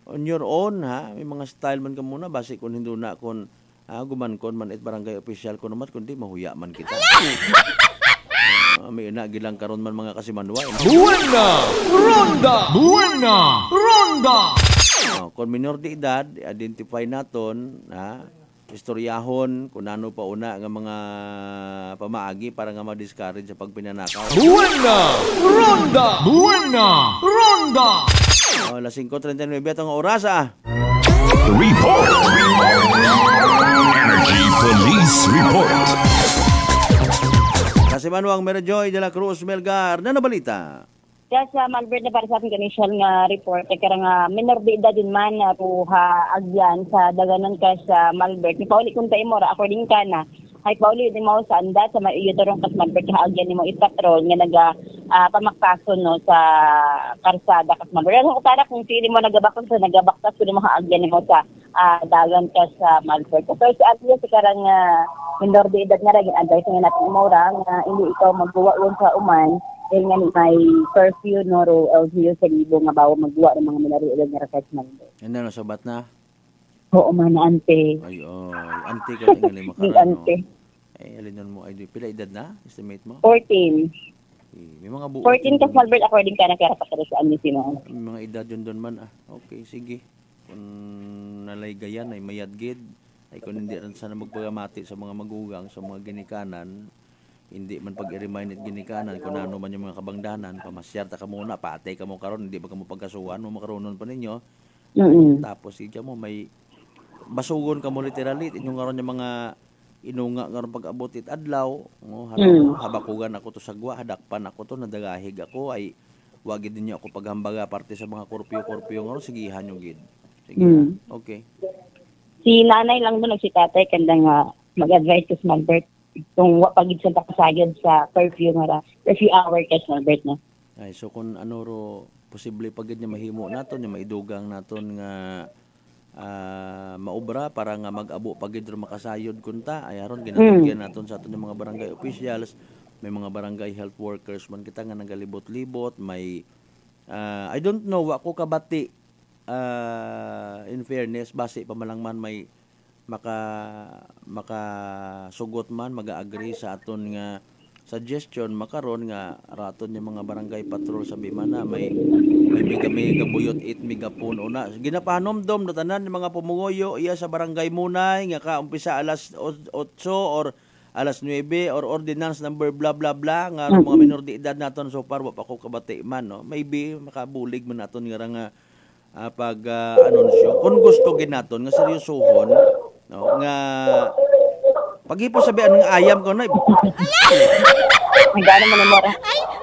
On your own, may mga style man ka muna, basi kung hindi na, kung gumankon man it barangay official ko naman, kundi mahuya man kita. May ina, gilang karon man mga kasimanwa. Buena! Ronda! Buena! Ronda! Kung minor de edad, identify naton, istoryahon kung ano pa una nga mga pamaagi para nga ma-discourage sa pagpinanakaw. Buena! Ronda! Buena! Ronda! Alas 5:39 ang oras Report! Energy Police Report! Kasi Manuang Merajoy de la Cruz Melgar na nabalita. Kaya sa Malbert na para sa aking kanishal nga report, kaya nga minor de edad din man na ruha agyan sa daganan ka sa Malbert. Ni pauli kung tayo mo, according ka na, ay pauli din mo sa anda sa iyutorong kas Malbert ka agyan ni mo ipatrol nga naga pamaktason no, sa karsada kas Malbert. Ang utara kung sili mo nagabaktas kung mo agyan ni mo sa dagan ka sa Malbert. So sa atya si karang minor de edad nga rin, advice nga natin mo nga hindi ikaw magbuwa sa uman, dahil nga may curfew no ro LGU sa libo nga bawo magduwa ng mga minariulan nga raket man. Ano na sabat na? Oo man ante. Ay ante ka ning lima ka. Ante. Ay alinon mo ay pila edad na? Estimate mo? 14. May mga 14 ka Malbert according ka na kaya pa sa ano sino. May mga edad yun doon man Okay, sige. Kung nalay gayan ay mayad gid. Ay kung hindi rin sana magpagamati sa mga magugang, sa mga ginikanan, hindi man pag i-remind it ginikanan kung ano man yung mga kabangdanan, pamasyarta ka muna, patay ka mo karon, hindi ba ka mo pagkasuhan, mo makaronon pa ninyo. Tapos siya mo may basugon ka mo literally, inyong karon yung mga inunga karon pag-abot it adlaw, habakugan ako to sagwa, hadakpan ako to, nadagahig ako, ay wagid ninyo ako paghambaga parte sa mga korpyo ngaron, sigihan nyo gid. Sige, okay. Si nanay lang doon, si tatay, kanda nga mag-advise ko sa Malbert kung wapagid sa takasagad sa curfew hour ka sa Malbert na. Ay, so kung ano ro, posible pagid niya mahimo naton, niya maidugang naton nga maubra para nga mag-abo pagid ro makasayod kunta. Ay aron ginatugyan naton sa aton yung mga barangay officials, may mga barangay health workers man kita nga nagalibot-libot, may I don't know, ako kabati, in fairness, base pa malang man may makasugot man, mag-agree sa aton nga suggestion, makaron nga raton yung mga barangay patrol sabi man na may mega buyot 8 megapuno na. Ginapanomdom na tanan ng mga pumugoyo iya sa barangay munay nga kaumpisa alas 8 or alas 9 or ordinance number blah blah blah nga mga minor de edad naton so far wa pa ko kabati man no. Maybe makabulig man naton nga pag anunsyo. Kung gusto ginaton nga seryosohon no nga pagipo sabi anong ayam ko na. Magano man mo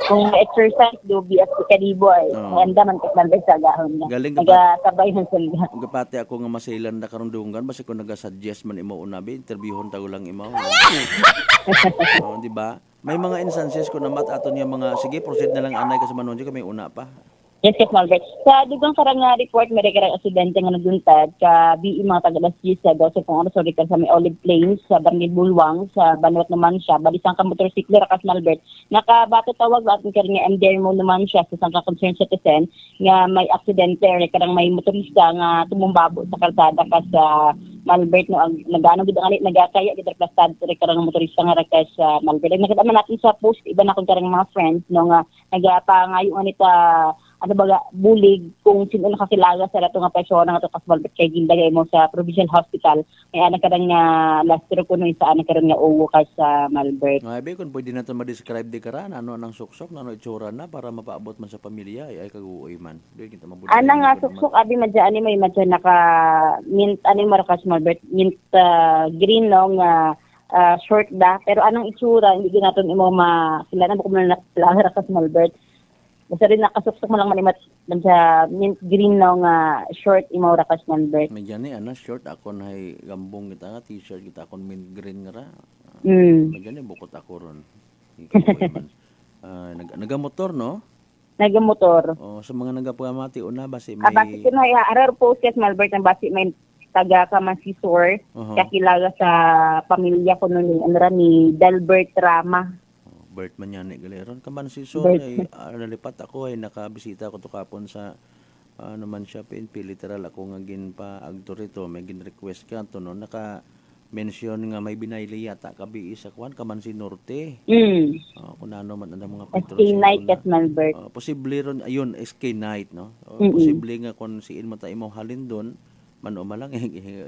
kung exercise do BS kalibo ay handa man ket man sa gahon niya. Nagasabay man sila. Gapati ako nga masailan na karon dungan basi ko naga-suggest man imo unabi interviewon tago lang imo. So, di ba? May mga instances ko na aton nga mga sige proceed na lang anay kasi manon kami una pa. Yes, Ket Malbert. Sa dugang karang report, may rekarang aksidente nga nagduntad ka BI mga taga-Lasgis sa 12 oras sa may Olive Plains sa Barangay Bulwang sa Banwat naman siya. Balisang ka motorsiklo rakas Malbert. Nakabato tawag atin karing nga MDR mo naman siya sa sangka concerned citizen nga may aksidente rekarang may motorista nga tumumbabo sa kalsada ka sa Malbert no nagano gid ang alit nagakaya gid plastad rekarang motorista nga rakas sa Malbert. Nakita man natin sa post iba na kung karang mga friends no nga nagapangayo anita ano ba bulig kung sino nakakilala sa rato nga persona nga to kasbalbet kay gindagay mo sa provincial hospital may anak kadang nga last year ko no isa anak karon nga uwo ka sa Malbert. Ay kun pwede naton ma-describe di karan ano nang suksok ano itsura na para mapaabot man sa pamilya ay kaguoy man. Dili kita mabudi. Ana nga suksok abi madya ani may madya naka mint ani marakas Malbert mint green no nga short da pero anong itsura hindi naton imo makilala mo kung nakilala ka sa Malbert. Basta rin nakasuksok mo lang manimat sa mint green na nga short imaw rakas Malbert. May gani short ako na gambong kita nga t-shirt kita akon mint green nga ra. May gani bukot ako ron. Nagamotor no? Nagamotor. Sa mga nagapamati una basi may basi ko na arar post Malbert ang basi may taga Kamansisor kakilala sa pamilya ko noon ni Delbert Rama. Bert man yan galeron kaman si Sol ay nalipat ako ay nakabisita ko to kapon sa naman siya PNP literal ako nga gin pa agto rito may gin request ka to no naka mention nga may binayli yata kabi isa kwan kaman si Norte. Kung ano man ang mga Petro SK Night at Malbert. Posible ron ayun SK Night no. Posible nga kon siin mo ta imo halin don man o malang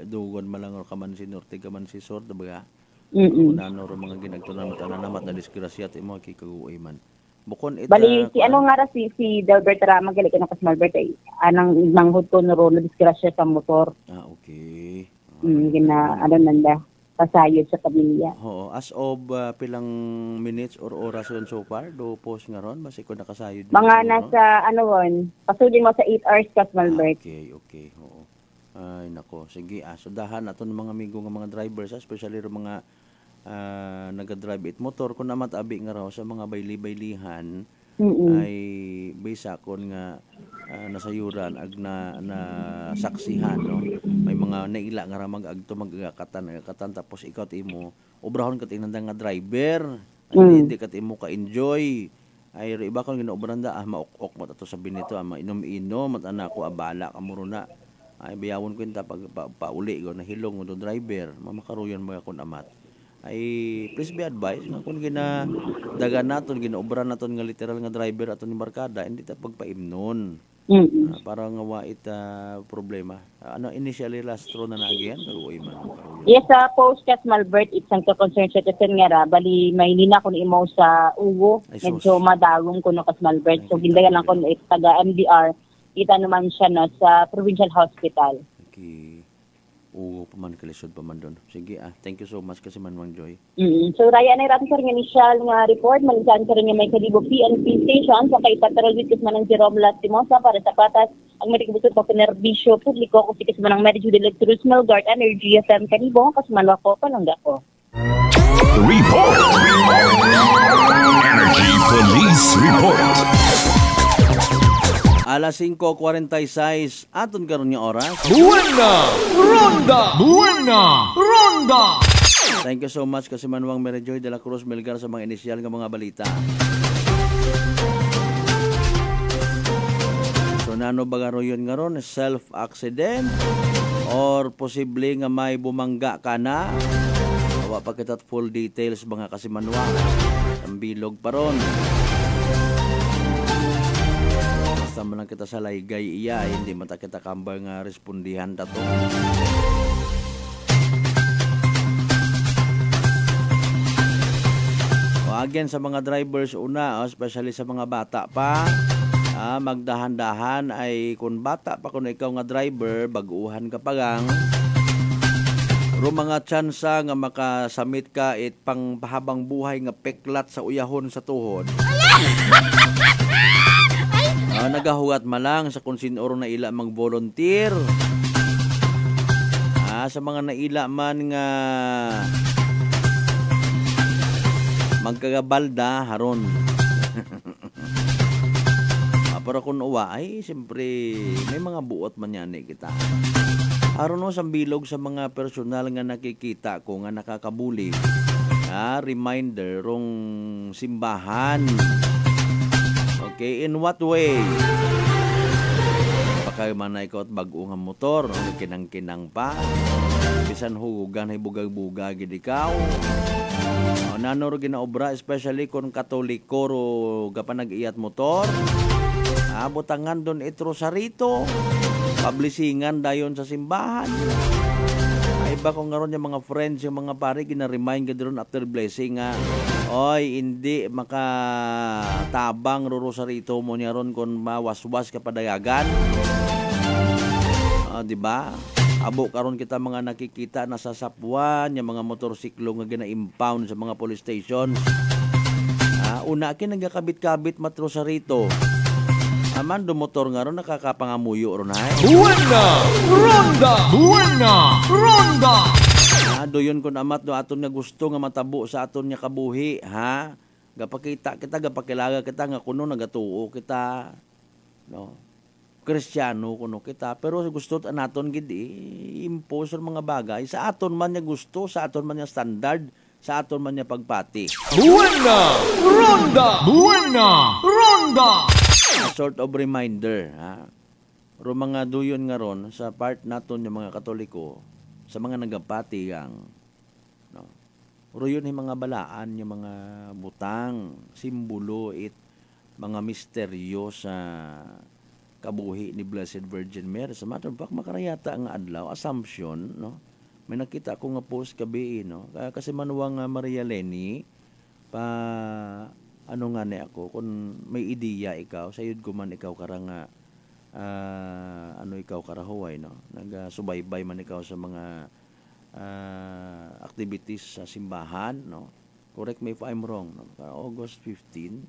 dugon malang kaman si Norte kaman si Sor diba? Unano ro mga ginagtunan namat na disgrasya at imo kikaguoy man. Bukon ita bali si ano nga ra si Delbert Rama gali kana kas Malbert ay anang manghud ko no ro na disgrasya sa motor. Okay. Gina ano nanda pasayod sa pamilya. Oo, as of pilang minutes or oras on so far do post nga ron basi ko nakasayod. Mga nasa ano won pasudin mo sa 8 hours kas Malbert. Okay. Oo. Ay nako, sige sudahan aton mga amigo nga mga drivers especially ro mga naga-drive it motor kun namat abi nga raw sa mga bayli-baylihan ay bisa kon nga nasayuran ag na saksihan no may mga naila nga ra mag-agto magakatan tapos ikaw imo obrahon kat inanda nga driver hindi kat imo ka enjoy ay iba kon ginobranda maok-ok mo ato sabi nito mainom-inom at anako abala kamuro na ay biyawon ko inta pag pauli ko na hilong do driver mamakaruyon mo akon amat ay please be advised nga kung dagan naton ginaobra naton nga literal nga driver aton ni barkada hindi ta pagpaimnon para nga wait problema initially last throw na nagyan karuoy man yes sa post kat Malbert isang ka concerned citizen nga ra bali may nina kun imo sa ugo medyo madagong kuno kas Malbert so gindagan lang kun taga MDR kita naman siya no sa provincial hospital. Okay. Ugo pa man kalisod pa man doon. Sige thank you so much kasi Manwang Joy. So raya na raton sa initial nga report malisan ka rin may kalibo PNP station sa kay Patrol Witness man ng Jerome Lastimosa para sa patas ang medikabusod ko penerbisyo publiko kung sikas man ang Medjo de Electrosmal Guard Energy FM kalibo kasi manwako palangga ko. Report! Energy Police Report! Alas 5:46 aton karon nga oras. Buena Ronda. Thank you so much kasi Manwang Merijoy de la Cruz Melgar sa mga inisyal nga mga balita. nano ba nga yun nga ron, self-accident or posible nga may bumangga ka na. Awa pa kita full details mga kasimanwa. Ang bilog pa ron. Basta man lang kita sa laygay iya, hindi mata kita kambal nga respondihan tato. O again sa mga drivers una, especially sa mga bata pa, magdahan-dahan ay kung bata pa kung ikaw nga driver, baguhan ka pa gang, ro mga tsansa nga makasamit ka it pang pahabang buhay nga peklat sa uyahon sa tuhod. Nagahuwat malang sa kung sinoro na ila mang volunteer. Sa mga naila man nga magkagabalda haron. Pero kung uwa ay siyempre may mga buot man yan kita. Haron no sa bilog sa mga personal nga nakikita ko nga nakakabuli. Reminder rong simbahan. Okay, in what way? Baka man na ikaw at bago nga motor, kinang-kinang pa. Bisan hugugan ay bugag-bugag ikaw. Nanoro ginaobra, especially kung katoliko ro gapan nag-iyat motor. Butangan doon itro sa rito. Publisingan dayon sa simbahan. Ay ba kung ngaron yung mga friends, yung mga pare, gina-remind ka doon after blessing nga, oy, hindi makatabang ruro sa rito mo niya ron kung mawaswas ka padayagan. Diba? Abo karon kita mga nakikita na sasapuan, yung mga motorsiklo nga gina-impound sa mga police stations. Una akin nagakabit-kabit matro sa rito. Amando motor nga ron nakakapangamuyo ron ay. Buena! Ronda! Buena! Ronda! Doyon kun amat do aton nga gusto nga matabo sa aton nga kabuhi, ha? Gapakita kita, gapakilaga kita nga kuno nagatuo kita. No. Kristiyano kuno kita, pero gusto naton gid impose mga bagay sa aton man nga gusto, sa aton man nga standard, sa aton man nga pagpati. Buena! Ronda! Buena! Ronda! Sort of reminder, ha? Ro mga duyon nga ron sa part naton yung mga Katoliko, sa mga nagapati ang no. Ro yun yung mga balaan, yung mga butang, simbolo it mga misteryo sa kabuhi ni Blessed Virgin Mary. Sa matter of fact, makarayata ang adlaw, Assumption, no? May nakita ko nga post kabi, no? Kasi manuwang Maria Leni pa ano nga ni ako, kung may ideya ikaw, sayod ko man ikaw karang ano ikaw karahuay, no? Nagsubaybay man ikaw sa mga activities sa simbahan, no? Correct me if I'm wrong, no? August 15,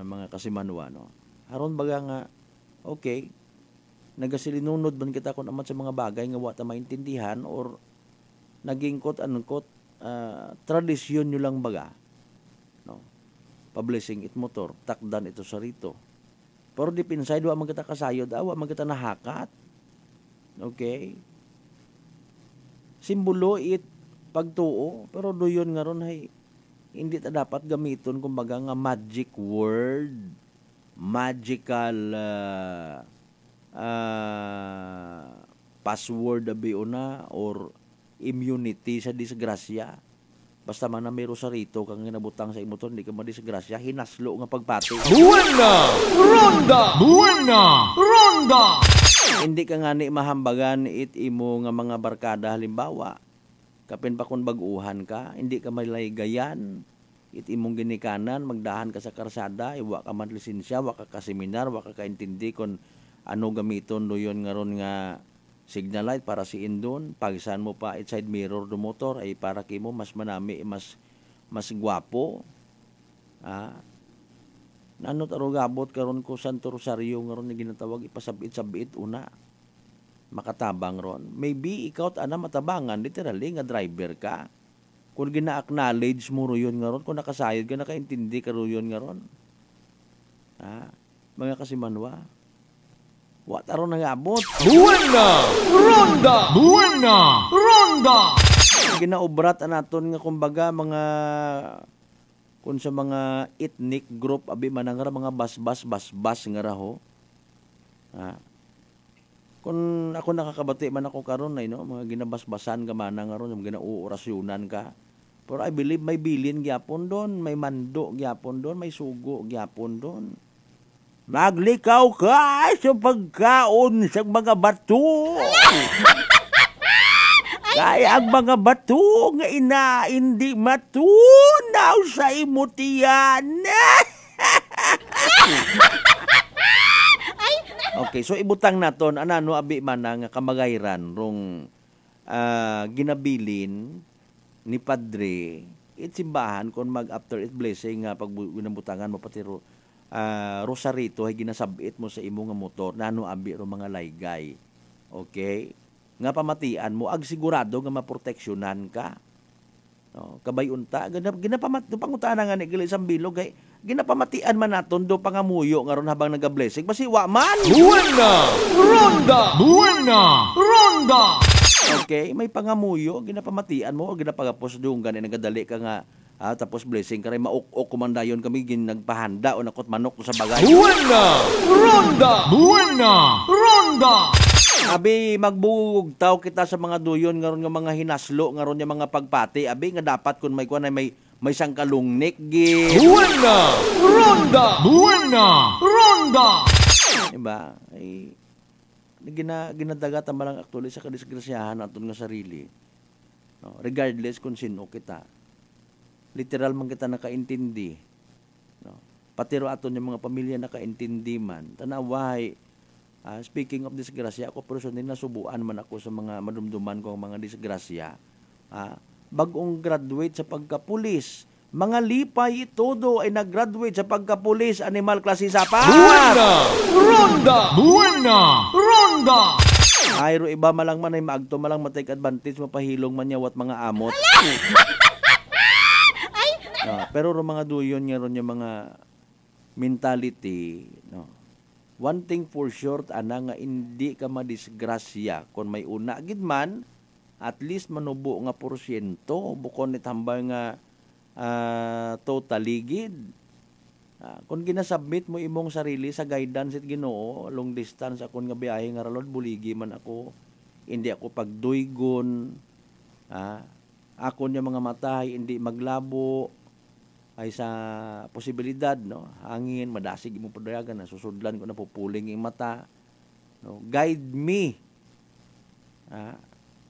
mga kasimanwa, no? Haron baga nga, okay, nagasilinunod man kita kung amat sa mga bagay nga wata maintindihan or naging tradisyon nyo lang baga, no? Publishing it motor, takdan ito sa rito. Pero deep inside, wa man kita kasayod, wa man kita nahakat. Okay? Simbolo it pagtuo, pero doyon nga ron ay hindi ta dapat gamiton kumbaga nga magic word, magical password abi una or immunity sa disgrasya. Basta man na may rosarito kang ginabutang sa imoton, hindi ka madisgrasya, hinaslo nga pagpati. Buena! Ronda! Buena! Ronda! Hindi ka nga ni mahambagan it imo nga mga barkada halimbawa. Kapin pa kung baguhan ka, hindi ka malaygayan. It imong ginikanan, magdahan ka sa karsada, iwa ka man lisensya, wa ka seminar, wa ka kaintindi kung ano gamiton doyon nga ron nga signal light para si indon, pagsan mo pa side mirror do motor ay para kimo mas manami, mas gwapo. Nanot aro gabot karon ko Santo Rosario nga ron nga ginatawag ipasabit-sabit una. Makatabang ron. Maybe ikaw ana matabangan literally nga driver ka. Kung gina-acknowledge mo ro yun nga ron, kung nakasayod ka, nakaintindi ka ro yun nga ron. Mga kasimanwa. What aron nangabot? Buena! Ronda! Buena! Ronda! Ginaobrat naton nga kumbaga mga kung sa mga ethnic group abi manang mga basbas nga raho. Kung ako nakakabati man ako karon ay no, mga ginabasbasan ka man nga ron, mga ginauorasyonan ka. Pero I believe may bilin gyapon doon, may mando gyapon doon, may sugo gyapon doon. Maglikaw ka sa pagkaon sa mga bato. Kaya ang mga bato nga hindi matunaw sa imutian. Okay, so ibutang naton anano abi man nga kamagayran rong ginabilin ni Padre itsimbahan kon mag after it blessing nga pag ginabutangan mo pati rosarito ay ginasabit mo sa imo nga motor nano abi ro mga laygay. Okay? Nga pamatian mo ag sigurado nga maproteksyonan ka. No, kabay unta pangutan nga ni gali isang bilog kay ginapamatian man naton do pangamuyo nga ron habang naga-blessing basi wa man. Buena! Ronda! Buena! Ronda! Okay, may pangamuyo ginapamatian mo o ginapagapos doon gani nagadali ka nga tapos blessing ka rin mauk-ok kumandayon kami nagpahanda o nakot manok sa bagay. Buena! Ronda! Buena! Ronda! Abi magbugog taw kita sa mga duyon ngaron nga mga hinaslo ngaron nga mga pagpati abi nga dapat kun may kuan may sangkalungnik gi. Buena! Ronda! Buena! Ronda! Diba? Ay ginadagat ang malang actually sa kadisgrasyahan aton nga sarili. No, regardless kung sino kita. Literal man kita nakaintindi. No, pati ro aton yung mga pamilya nakaintindi man. Tanaway speaking of disgrasya, ako personally nasubuan man ako sa mga madumduman kong mga disgrasya. Bagong graduate sa pagkapulis. Mga lipay todo ay nag-graduate sa pagkapulis, animal klase sa pa. Buena! Ronda! Buena! Ronda! Ayro iba malang man ay maagto malang matake advantage mapahilong man niya wat mga amot. Pero ro mga duyon nga ron yung mga mentality, no. One thing for sure, ana nga hindi ka madisgrasya. Kung may una gid man, at least manubo nga porsyento. Bukon itambal nga totally gid. Kung ginasubmit mo imong sarili sa guidance at Ginoo, long distance akon nga biyahe nga ralod, buligi man ako. Hindi ako pagduygon. Akon yung mga mata, hindi maglabo. Ay sa posibilidad, no? Hangin, madasig mo padayagan, susudlan ko na pupuling yung mata. No? Guide me.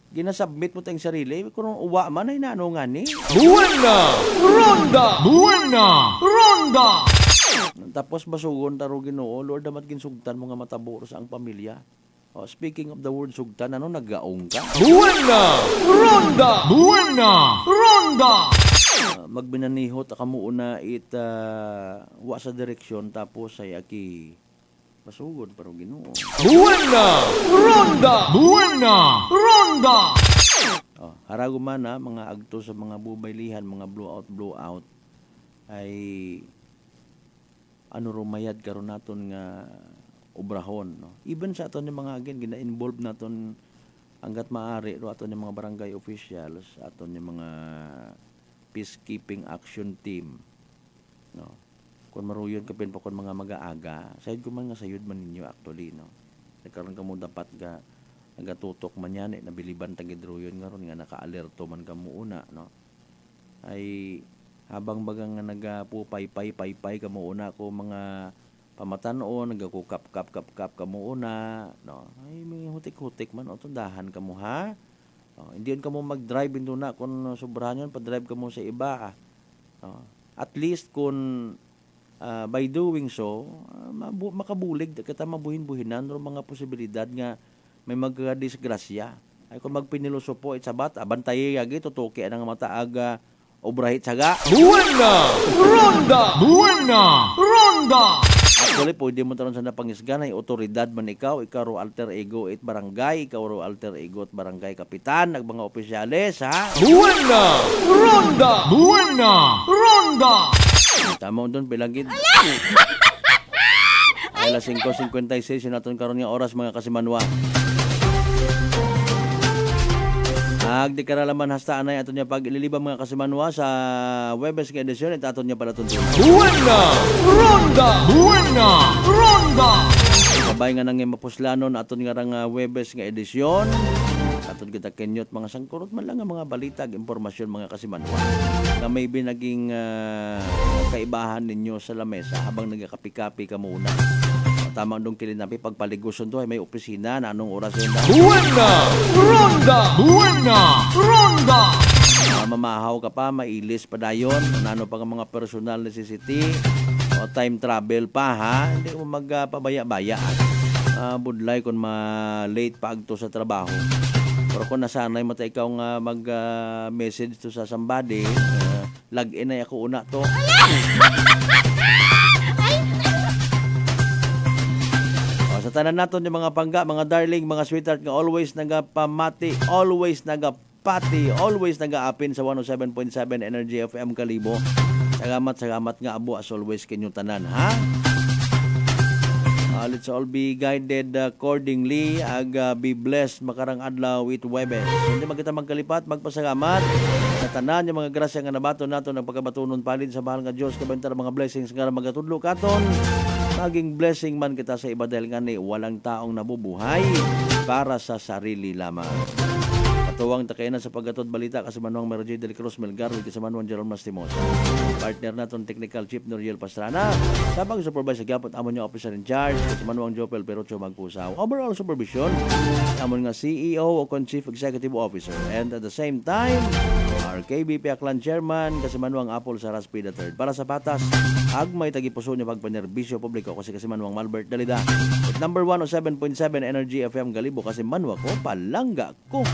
Ginasubmit mo tayong sarili, kung uwa man ay naano nga ni. Buena! Ronda! Buena! Ronda! Tapos basugon taro Ginoo, Lord, damat ginsugtan mo nga matabo sa ang pamilya. Speaking of the word sugtan, ano naggaong ka? Buena! Ronda! Buena! Ronda! Magbinanihot kamo una wa sa direksyon tapos ay aki pasugod pero Ginoo. Buena! Ronda! Buena! Ronda! Harago man mga agto sa mga bubaylihan, mga blowout ay rumayad karon naton nga obrahon, no. Even sa aton yung mga gina-involve naton hanggat maaari ro aton yung mga barangay officials, aton yung mga peacekeeping action team, no. Kung maruyon kapin pa kon mga mag-aaga sayod ko man nga sayod man ninyo actually, no. Nagkaroon ka mo dapat ga nagatutok man yan nabiliban tagidruyon nga ron nga naka-alerto man ka mo una, no. Ay habang bagang nga nagapupay-pay ka mo una ko mga pamatanon nagakukap-kap ka mo una, no. Ay may hutik-hutik man o dahan ka mo ha. Hindi yun ka mo mag-drive into na kung sobrahan yun, pa-drive ka mo sa iba. At least kung by doing so, makabulig kita mabuhin-buhinan o mga posibilidad nga may magdisgrasya. Ay kung magpiniluso po itsabat, abantaye yagi, tutuki ang mata aga, obrahit saga. Buena! Ronda! Buena! Ronda! Actually, pwede mo taron sa napangisgan ay otoridad man ikaw ro alter ego at barangay, ikaw ro alter ego at barangay kapitan, nag mga opisyales, ha? Buena! Ronda! Buena! Ronda! Tama doon, bilangin. Ay, alas 5:56, naton karon nga oras mga kasimanwa. Agdikaralaman hasta anay aton niya pag ililiba mga kasimanwa sa Webes nga edisyon at aton niya pala tuntunan. Buena! Ronda! Buena! Ronda! Kabay nga nang mapuslanon aton nga rang Webes nga edisyon. Aton kita kenyot mga sangkurot man lang nga mga balita ag impormasyon mga kasimanwa. Nga maybe naging kaibahan ninyo sa lamesa habang nagakapi-kapi ka muna. Tama dong kilinapi pagpaliguson to ay may opisina na anong oras yun na. Buena! Ronda! Buena! Ronda! Mamahaw ka pa, mailis pa dayon, nano pa nga mga personal necessity o time travel pa ha, hindi mo magpabaya-baya. Budlay kung ma-late pa agto sa trabaho. Pero kung nasanay mo tayo ikaw nga mag-message to sa somebody, log-in na ako una to. Sa tanan naton yung mga pangga, mga darling, mga sweetheart nga always nagapamati, always nagapati, always nagaapin sa 107.7 Energy FM Kalibo. Salamat nga abo as always kinyong tanan, ha? Let's all be guided accordingly. Be blessed makarang adlaw with Webes. Hindi magkita magkalipat, magpasalamat sa tanan yung mga grasya nga nabato nato ng pagkabatunon palid sa bahal nga Diyos. Kabantar mga blessings nga magatudlo katon. Maging blessing man kita sa iba dahil nga ni walang taong nabubuhay para sa sarili lamang. Katuwang takainan sa paggatod balita kasamanuang Merjoy Del Cruz Melgar with kasamanuang Jerome Mastimosa. Partner naton Technical Chief Noriel Pastrana. Sabang supervise sa gapot amon yung officer in charge kasamanuang Jopel Perocho Magpusaw. Overall supervision amon nga CEO o Chief Executive Officer. And at the same time, our KBP Aklan Chairman kasamanuang Apple Saraspida III. Para sa patas, agmay tagipuso niya pagpanerbisyo publiko kasi kasimanuang Malbert Dalida. At number 107.7 Energy FM Galibo kasi manwa ko, palangga ko.